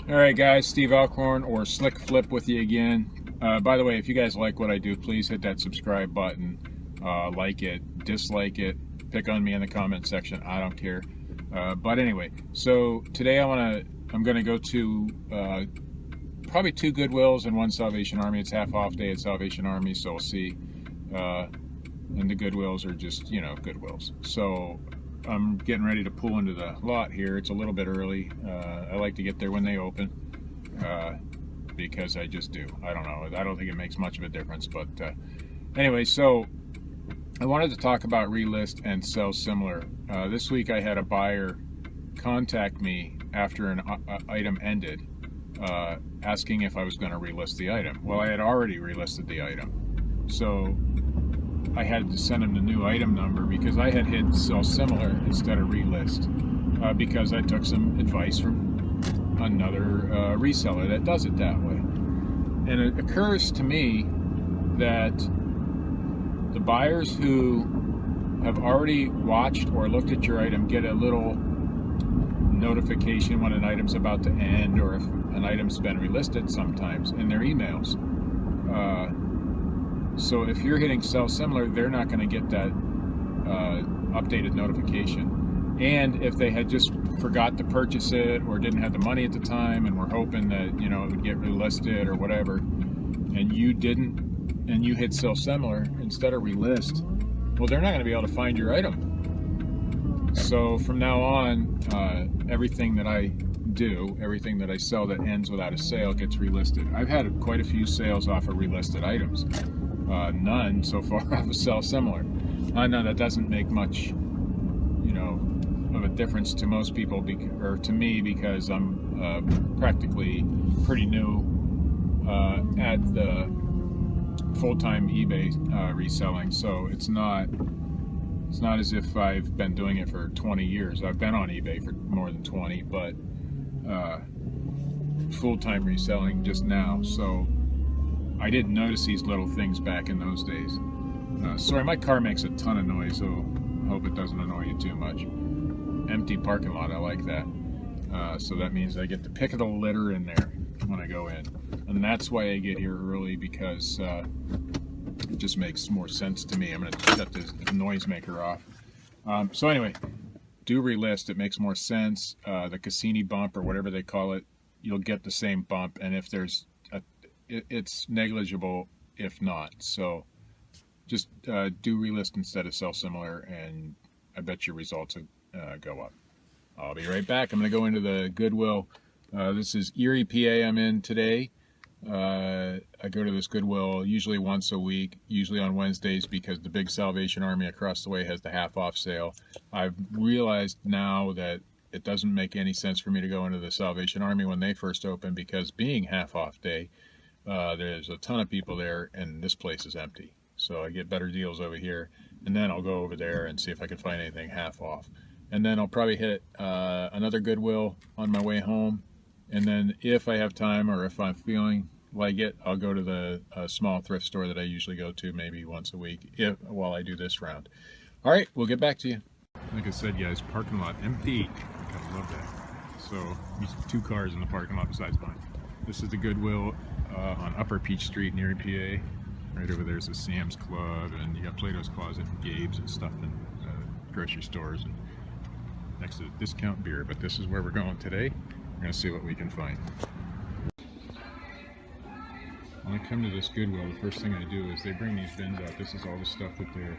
Alright guys, Steve Alcorn or Slick Flip with you again. By the way, if you guys like what I do, please hit that subscribe button. Like it, dislike it, pick on me in the comment section, I don't care. But anyway, so today I'm gonna go to probably 2 Goodwills and 1 Salvation Army. It's half off day at Salvation Army, so we'll see. And the Goodwills are just, Goodwills. So I'm getting ready to pull into the lot here. It's a little bit early. I like to get there when they open because I just do. I don't know. I don't think it makes much of a difference. But anyway, so I wanted to talk about Relist and Sell Similar. This week I had a buyer contact me after an item ended asking if I was going to relist the item. Well, I had already relisted the item. So I had to send him the new item number because I had hit Sell Similar instead of Relist because I took some advice from another reseller that does it that way. And it occurs to me that the buyers who have already watched or looked at your item get a little notification when an item's about to end or if an item's been relisted sometimes in their emails. So if you're hitting Sell Similar, they're not going to get that updated notification. And if they had just forgot to purchase it or didn't have the money at the time and were hoping that it would get relisted or whatever, and you didn't, and you hit Sell Similar instead of relist, well, they're not going to be able to find your item. So from now on, everything that I do, everything that I sell that ends without a sale gets relisted. I've had quite a few sales off of relisted items. None so far off of Sell Similar. I know that doesn't make much, of a difference to most people, or to me, because I'm practically pretty new at the full-time eBay reselling. So it's not as if I've been doing it for 20 years. I've been on eBay for more than 20, but full-time reselling just now. So I didn't notice these little things back in those days. Sorry, my car makes a ton of noise, so I hope it doesn't annoy you too much. Empty parking lot, I like that. So that means I get to pick the litter in there when I go in. And that's why I get here early, because it just makes more sense to me. I'm going to shut this noisemaker off. So anyway, do relist. It makes more sense. The Cassini bump, or whatever they call it, you'll get the same bump. And if there's it's negligible if not. So just do relist instead of Sell Similar, and I bet your results will go up. I'll be right back. I'm going to go into the Goodwill. This is Erie, PA I'm in today. I go to this Goodwill usually once a week, usually on Wednesdays, because the big Salvation Army across the way has the half-off sale. I've realized now that it doesn't make any sense for me to go into the Salvation Army when they first open, because being half-off day, there's a ton of people there, and this place is empty. So I get better deals over here, and then I'll go over there and see if I can find anything half off. And then I'll probably hit another Goodwill on my way home. And then if I have time, or if I'm feeling like it, I'll go to the small thrift store that I usually go to maybe once a week while I do this round. All right, we'll get back to you. Like I said, guys, parking lot empty. I love that. So 2 cars in the parking lot besides mine. This is the Goodwill on Upper Peach Street in Erie, PA. Right over there's the Sam's Club, and you got Plato's Closet and Gabe's and stuff, and grocery stores, and next to Discount Beer. But this is where we're going today. We're going to see what we can find. When I come to this Goodwill, the first thing I do is they bring these bins out. This is all the stuff that they're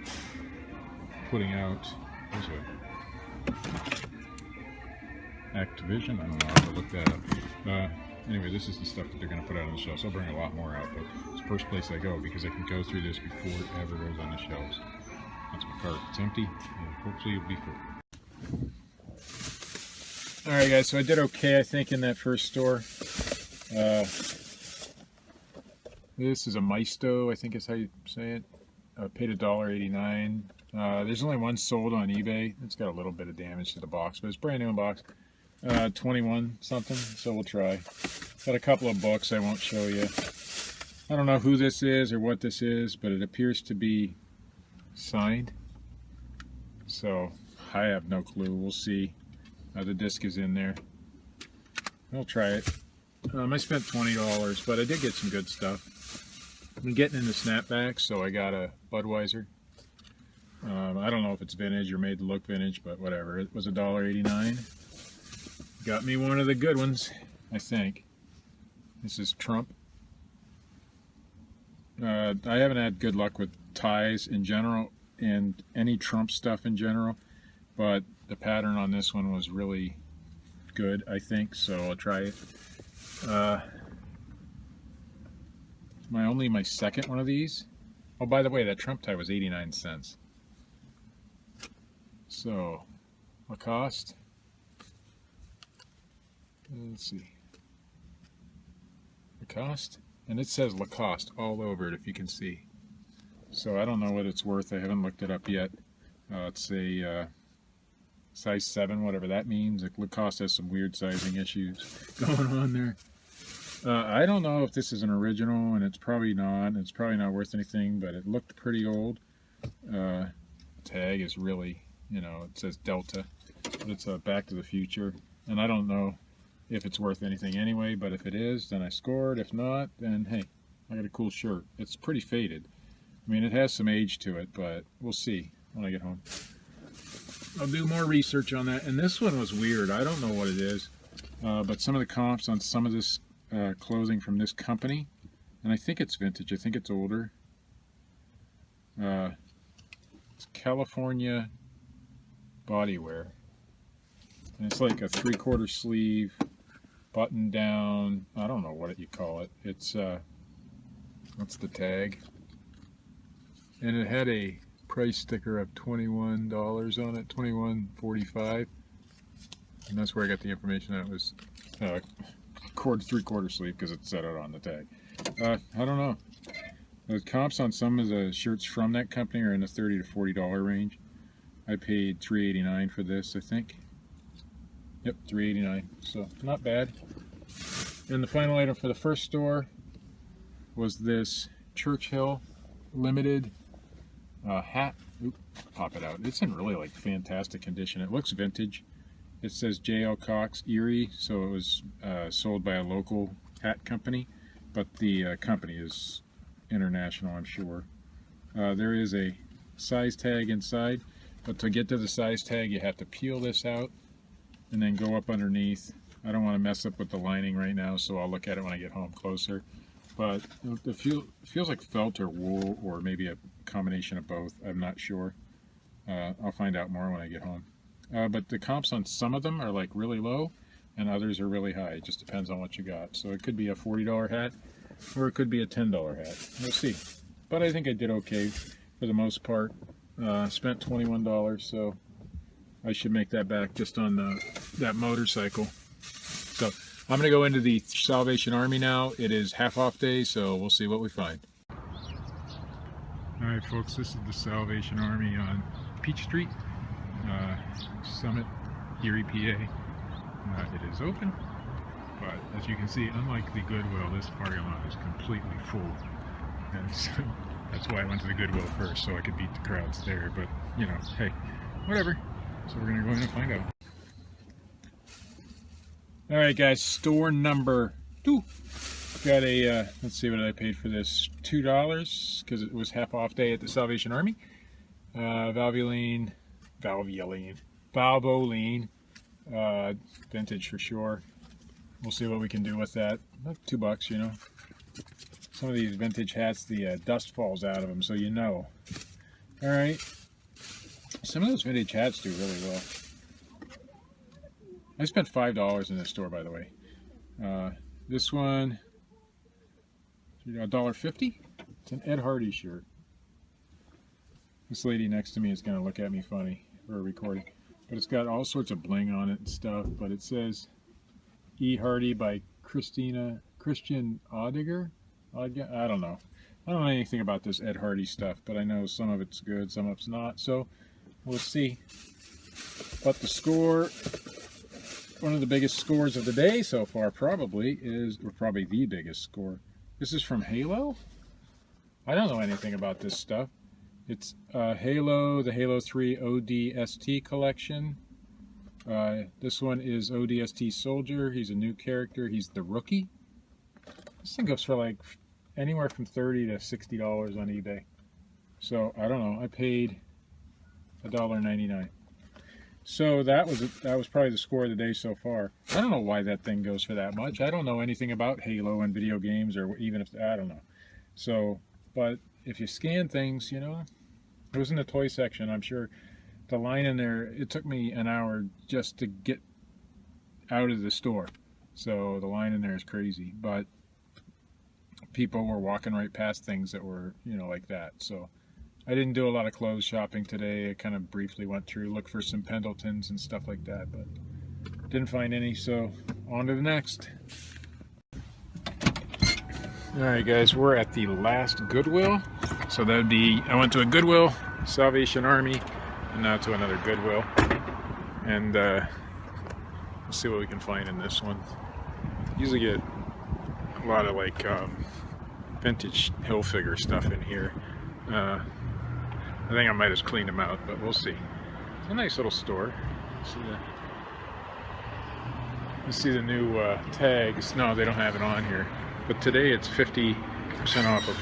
putting out. There's Activision. I don't know. I'll have to look that up. Anyway, this is the stuff that they're going to put out on the shelves. I'll bring a lot more out, but it's the first place I go because I can go through this before it ever goes on the shelves. That's my cart. It's empty, and hopefully it'll be full. Alright guys, so I did okay, I think, in that first store. This is a Maisto, I think is how you say it. Paid $1.89. There's only one sold on eBay. It's got a little bit of damage to the box, but it's brand new in box. 21 something, so we'll try. Got a couple of books I won't show you. I don't know who this is or what this is, but it appears to be signed. So I have no clue. We'll see. The disc is in there. We'll try it. I spent $20, but I did get some good stuff. I've been getting into snapbacks, so I got a Budweiser. I don't know if it's vintage or made to look vintage, but whatever. It was $1.89. Got me one of the good ones, I think. This is Trump. I haven't had good luck with ties in general and any Trump stuff in general, but the pattern on this one was really good, I think, so I'll try it. My second one of these. Oh, by the way, that Trump tie was 89 cents. So, Lacoste. Let's see. Lacoste, and it says Lacoste all over it, if you can see. So I don't know what it's worth. I haven't looked it up yet. It's a size 7, whatever that means. Like, Lacoste has some weird sizing issues going on there. I don't know if this is an original, and it's probably not. It's probably not worth anything, but it looked pretty old. Tag is really, you know, it says Delta, but it's a Back to the Future, and I don't know if it's worth anything anyway, but if it is, then I scored. If not, then hey, I got a cool shirt. It's pretty faded. I mean, it has some age to it, but we'll see when I get home. I'll do more research on that. And this one was weird. I don't know what it is, but some of the comps on some of this clothing from this company, and I think it's vintage. I think it's older. It's California Bodywear, and it's like a 3/4 sleeve, button down. I don't know what you call it. It's what's the tag? And it had a price sticker of $21 on it, $21.45, and that's where I got the information. That was 3/4 sleeve because it said it on the tag. I don't know. The comps on some of the shirts from that company are in the $30 to $40 range. I paid $3.89 for this, I think. Yep, $3.89. So not bad. And the final item for the first store was this Churchill limited hat. Oop, pop it out. It's in really like fantastic condition. It looks vintage. It says J.L. Cox Erie, so it was sold by a local hat company, but the company is international, I'm sure. There is a size tag inside, but to get to the size tag you have to peel this out and then go up underneath. I don't want to mess up with the lining right now, so I'll look at it when I get home closer. But it feels like felt or wool, or maybe a combination of both. I'm not sure. I'll find out more when I get home. But the comps on some of them are like really low, and others are really high. It just depends on what you got. So it could be a $40 hat, or it could be a $10 hat. We'll see. But I think I did okay for the most part. Spent $21, so I should make that back just on that motorcycle. So I'm going to go into the Salvation Army now. It is half-off day, so we'll see what we find. Alright folks, this is the Salvation Army on Peach Street, Summit, Erie, PA. It is open, but as you can see, unlike the Goodwill, this parking lot is completely full. And so that's why I went to the Goodwill first, so I could beat the crowds there. But, you know, hey, whatever. So we're going to go in and find out. Alright guys, store number 2. Got a, let's see what I paid for this, $2, because it was half off day at the Salvation Army. Valvoline, vintage for sure. We'll see what we can do with that. $2, you know. Some of these vintage hats, the dust falls out of them, so you know. Alright. Some of those vintage hats do really well. I spent $5 in this store, by the way. This one, $1.50. It's an Ed Hardy shirt. This lady next to me is going to look at me funny for a recording. But it's got all sorts of bling on it and stuff. But it says E. Hardy by Christian Audiger? I don't know. I don't know anything about this Ed Hardy stuff, but I know some of it's good, some of it's not. So we'll see. But the score, one of the biggest scores of the day so far probably is, or probably the biggest score. This is from Halo? I don't know anything about this stuff. It's Halo, the Halo 3 ODST collection. This one is ODST Soldier. He's a new character. He's the rookie. This thing goes for like anywhere from $30 to $60 on eBay. So I don't know. I paid $1.99. So that was probably the score of the day so far. I don't know why that thing goes for that much. I don't know anything about Halo and video games, or even if I don't know. So, but if you scan things, you know, it was in the toy section. I'm sure the line in there. It took me an hour just to get out of the store. So the line in there is crazy. But people were walking right past things that were, you know, like that. So I didn't do a lot of clothes shopping today. I kind of briefly went through, looked for some Pendletons and stuff like that, but didn't find any, so on to the next. Alright guys, we're at the last Goodwill. So that would be, I went to a Goodwill, Salvation Army, and now to another Goodwill. And let's see what we can find in this one. Usually get a lot of like vintage Hilfiger stuff in here. I think I might just clean them out, but we'll see. It's a nice little store. Let's see the new tags. No, they don't have it on here. But today it's 50% off of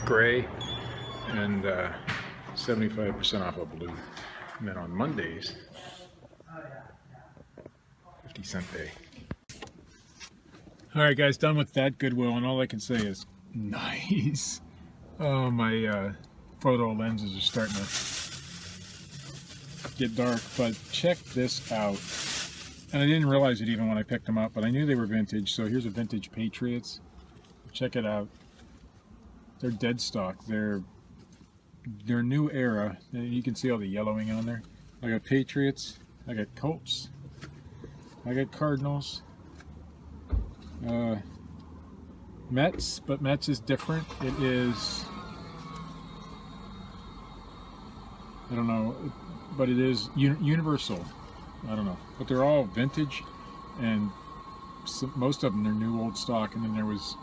gray and 75% off of blue. And then on Mondays, 50-cent day. Alright guys, done with that Goodwill, and all I can say is nice. Oh, my photo lenses are starting to get dark, but check this out. And I didn't realize it even when I picked them up, but I knew they were vintage. So here's a vintage Patriots. Check it out. They're dead stock. They're new era. And you can see all the yellowing on there. I got Patriots. I got Colts. I got Cardinals. Mets, but Mets is different. It is, I don't know, but it is universal. I don't know, but they're all vintage, and most of them are new old stock. And then there was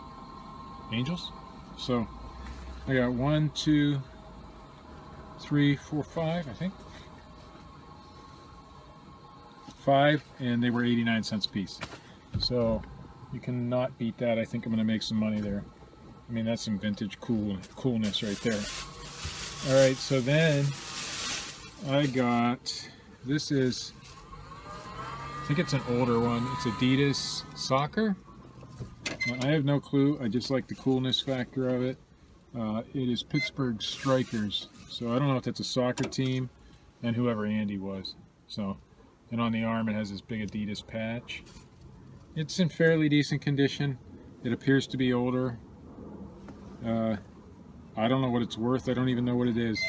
Angels. So I got 1, 2, 3, 4, 5, I think. 5, and they were 89 cents a piece. So you cannot beat that. I think I'm going to make some money there. I mean, that's some vintage coolness right there. All right, so then I got, this is, I think it's an older one. It's Adidas Soccer. Now, I have no clue. I just like the coolness factor of it. It is Pittsburgh Strikers. So I don't know if that's a soccer team and whoever Andy was. So, and on the arm it has this big Adidas patch. It's in fairly decent condition. It appears to be older. I don't know what it's worth. I don't even know what it is,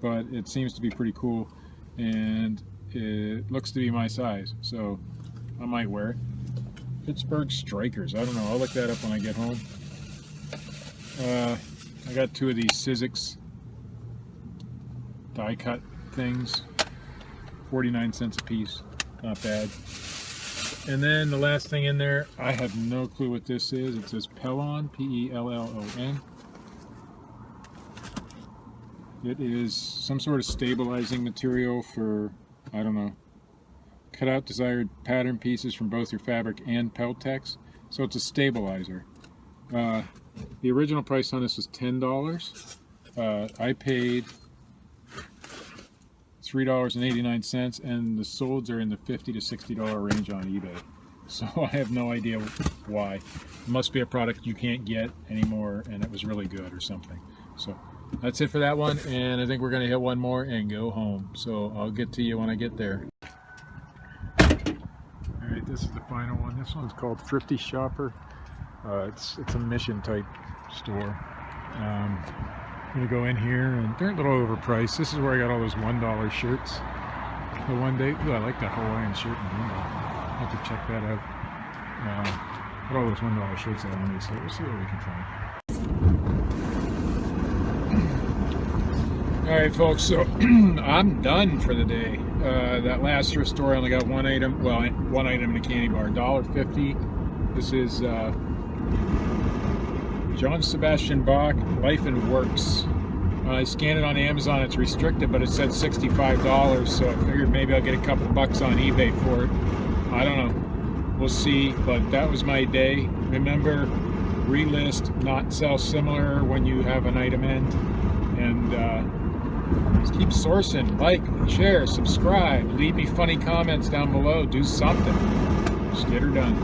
but it seems to be pretty cool, and it looks to be my size, so I might wear it. Pittsburgh Strikers. I don't know. I'll look that up when I get home. I got 2 of these Sizzix die cut things. 49 cents a piece. Not bad. And then the last thing in there, I have no clue what this is. It says Pellon, P-E-L-L-O-N. It is some sort of stabilizing material for, I don't know, cut out desired pattern pieces from both your fabric and Peltex. So it's a stabilizer. The original price on this was $10. I paid $3.89, and the solds are in the $50 to $60 range on eBay. So I have no idea why. It must be a product you can't get anymore, and it was really good or something. So that's it for that one, and I think we're going to hit one more and go home. So I'll get to you when I get there. Alright, this is the final one. This one's called Thrifty Shopper. It's a mission type store. I'm going to go in here, and they're a little overpriced. This is where I got all those $1 shirts. The one day, ooh, I like that Hawaiian shirt. I'll have to check that out. Got all those $1 shirts out on these, so we'll see what we can find. Alright folks, so I'm done for the day. That last thrift store, I only got one item, well, one item in a candy bar, $1.50. This is John Sebastian Bach, Life and Works I scanned it on Amazon. It's restricted, but it said $65, so I figured maybe I'll get a couple bucks on eBay for it. I don't know. We'll see, but that was my day. Remember, relist, not sell similar when you have an item end. And just keep sourcing. Like, share, subscribe. Leave me funny comments down below. Do something. Just get her done.